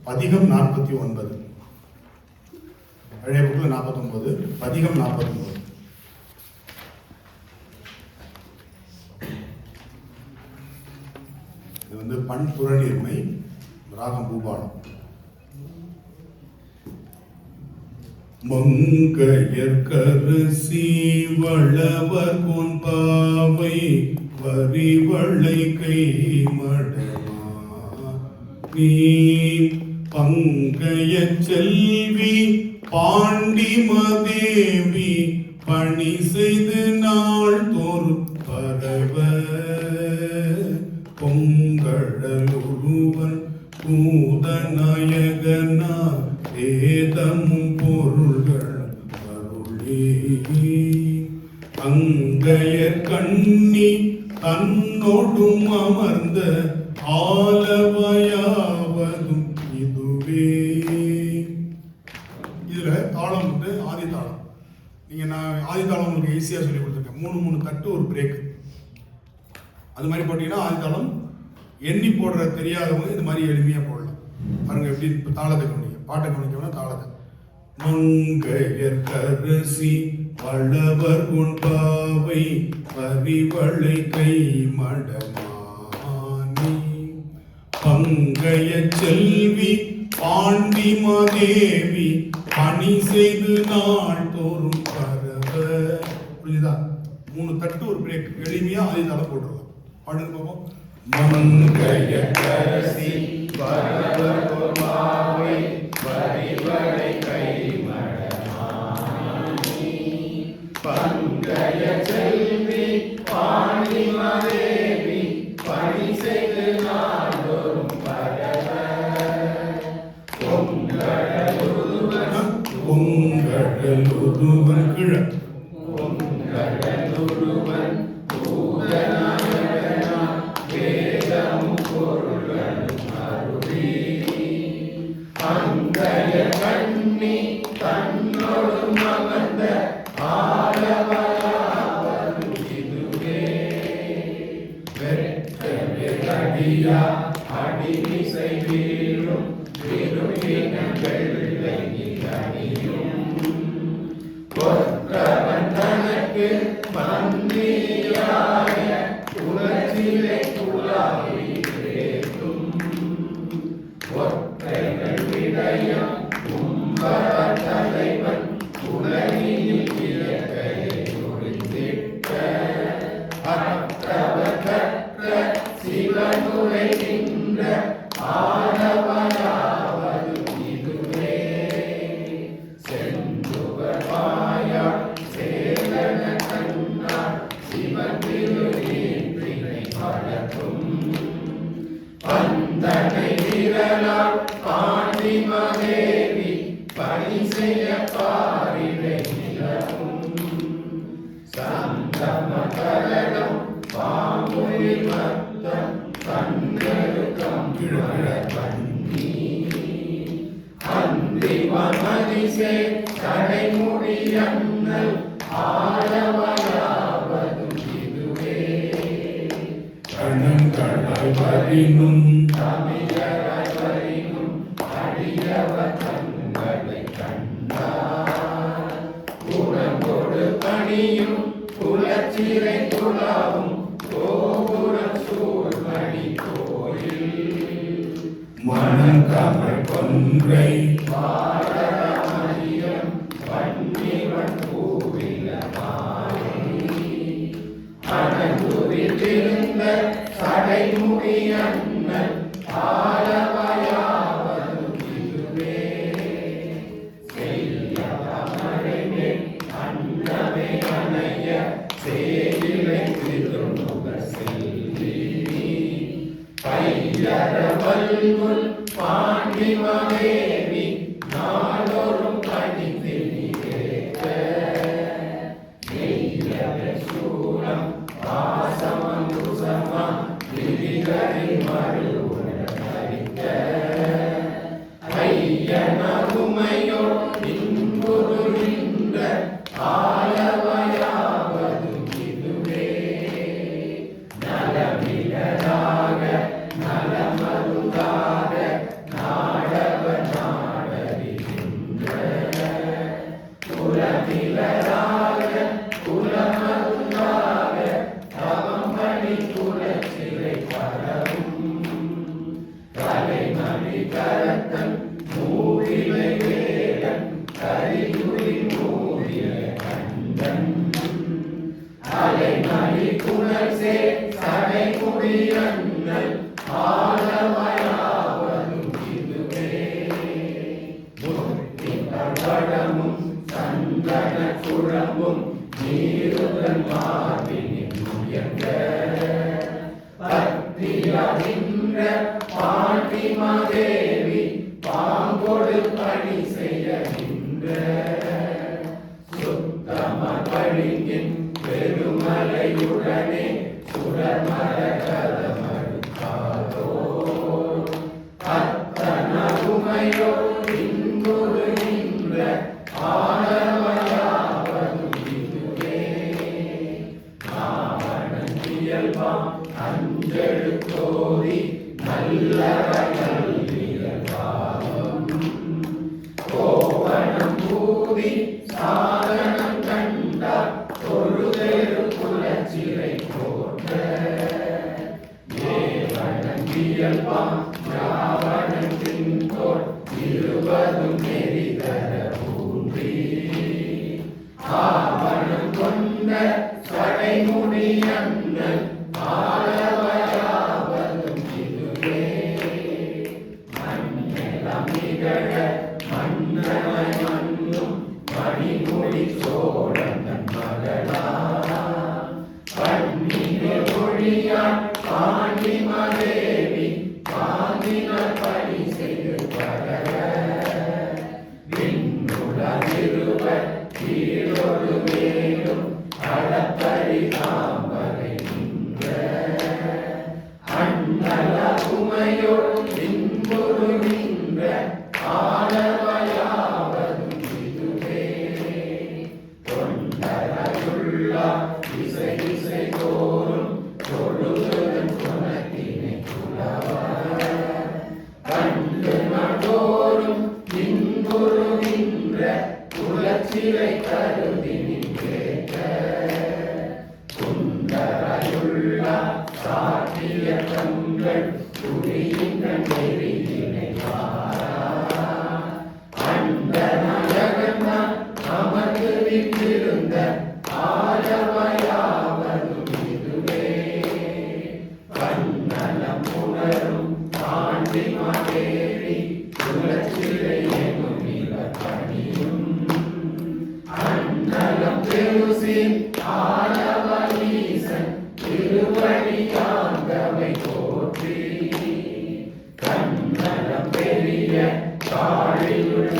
பதிகம் 49, பழைய புக்கில் 49, பதிகம் 49. இது வந்து பண் புறநீர்மை, ராகம் பூபாலம். மங்கையர்கரசி வளவர் கொன்பாவை வரிவளை கை மடமா நீ பங்கைய செல்வி பாண்டிமதேவி பணி செய்து நாள் தோறு பரவ பொங்கழலுருவன் பூதநாயகனார் வேதமும் பொருள்கள் அருளே அங்கைய கண்ணி தன்னோடும் அமர்ந்த ஆலவயாவதும் இதுவே. இதுல தாளம் வந்து ஆதி தாளம். நான் ஆதி தாளம் உங்களுக்கு ஈஸியா சொல்லி கொடுத்துருக்கேன். 3 தட்டு ஒரு பிரேக். அது மாதிரி போட்டீங்கன்னா ஆதி தாளம் எண்ணி போடுற தெரியாதவங்க இது மாதிரி எளிமையா போடலாம். பாருங்க எப்படி தாளத்தை கவனிக்க, பாட்டை கவனிக்கணும்னா தாளத்தை. மங்கையர்கரசி வளவர் கொன்பாவை பரிவளை கை மடமானி பங்கைய செல்வி பாண்டிமதேவி பணி செய்து நாள் தோறும் பரவ. புரியுதா? 3 தட்டு ஒரு பிரேக். எளிமையா ஆதிதாளம் போட்டுருலாம். பாடுங்க பாப்போம். மங்கையர்கரசி வளவர் கொன்பாவை பரிவளை கை மடமானி பங்கைய செல்வி பாண்டிமதேவி பணி செய்து நாள்தோறும் பரவ பொங்கழலுருவன் கிழ பொங்கழலுருவன் பூதநாயகனார் வேதமும் பொருள்களும் அருளி அங்கைய கண்ணி தன்னோடும் அமர்ந்த ஆலவயாவதும் இதுவே வெற்றமிழடியா அடிமிசை வீழும் விரும்பினங்கள் கொற்றவன் தனக்கு பந்தியாய உலகிலே குலாவி வேற்றும் ஒற்றைகள் விடயம் கும்பர தலைவன் உலகினில் இயற்கையை ஒழிந்திட்ட அற்றவர் கற்ற சிவனுரை நின்ற ஆடவனாவது இதுவே செந்துவர் வாயாள் சேலன கண்ணாள் சிவன் திருநீற்றினை வளர்க்கும் பந்தனை விரலாள் பாண்டிமதேவி பணி செய்ய பாரிடை நிலவும் சந்தம கரணம் பாம்புயில் மத்தம் கண்ணெருக்கம் பண்ணி அந்திமதிசே கடைமுடி அண்ணல் ஆடவயாவதும் இதுவே கணங்களாய் வரினும் தமிழராய் வரினும் அடியவர் தங்களை கண்டார் குணங்கொடு பணியும் குலச்சிறை துளாவும் கோபுரம் சூழ்மணி கோயில் மணங்கமழ் கொன்றை பாரமணியம் பன்னிவன் பூவில அனந்துவில் இருந்த சடைமுடி அண்ணன் ஆலவயாவதும் இதுவே செய்யமறைமே அன்னமே அணைய சேயிலை திருமுக செல்வி பையர வல்குல் பாண்டிமதேவி நாளொரும் பணித்தினி கேட்க நெய்யவே சூலம் பாசமங்குசமா விதிகளில் மறுவுண தரிக்க ஐயனருமையோ இன்புருகின்ற ஆலவயாவதும் இதுவே நலமிலராக நலமருதாக நாட கரத்தன் மூவிலை வேடன் கரியுளி மூடிய கண்டன் அலைமணி புனல் சேர் சடை முடியங்கள் ஆலவயாவதும் இதுவே வடமும் சந்தன குழம்பும் நீருடன் மார்பினின் உயர்ந்த பத்தியகின்ற பாண்டிமாதேவி பாங்கொடு பணி செய்கின்ற சுத்தம பழிங்கின் பெருமலையுடனே சுடர்மர கதமறுத்தாதோ அத்தனருமையோ இன்புறுகின்ற ஆளவயாவதும் இதுவே நாவணன் இயல்பாம் அஞ்செழுத்தோதி நல்லவர்கள் இயல்பாகும் கோவணம் பூதி சாதனம் கண்டார் தொழுதெரு குலச்சிறை போன்ற ஏவணன் இயல்பாம் யாவணத்தின் தோல் இருவதும் நெறிதர ஊன்றி ஆவணம் கொண்ட சடைமுடியங்கள் ஆளவயாவதும் இதுவே மண்ணெல்லாம் நிகழ மன்னவன் மண்ணும் மணிமொழி சோழந்தன் மகளா பண்ணின மொழியான் பாண்டிமதேவி பாந்தினர் பணி செய்து பரவ விண்ணுலகிருவர் கீழொரு மேலும் அளப்பரி தாம்பரை நின்ற அண்ணல உமையோடு இன்புறுகின்ற ஆளவயாவதும் இதுவே தொண்டரையுள்ளா இசை இசை தோறும் தொழுதன் குணத்தினை புலவ கண்டு நடோறும் இன்புறுகின்ற குலச்சிறை கருதி நின்றேற்ற குண்டரையுள்ளா சாட்டிய கண்கள் துணிகின்ற நெறியினை அண்டநாயகன் அமர்ந்து விட்டிருந்த ஆளவயாவதும் இதுவே கண்ணலம் உணரும் பாண்டிமதேவி குலச்சிறை எனும் இவர் பணியும் அண்ணலம் பெருசின் ஆளவீசன் திருவடியாங்கவை போற்றி கண்ணலம் பெரிய காளியுள்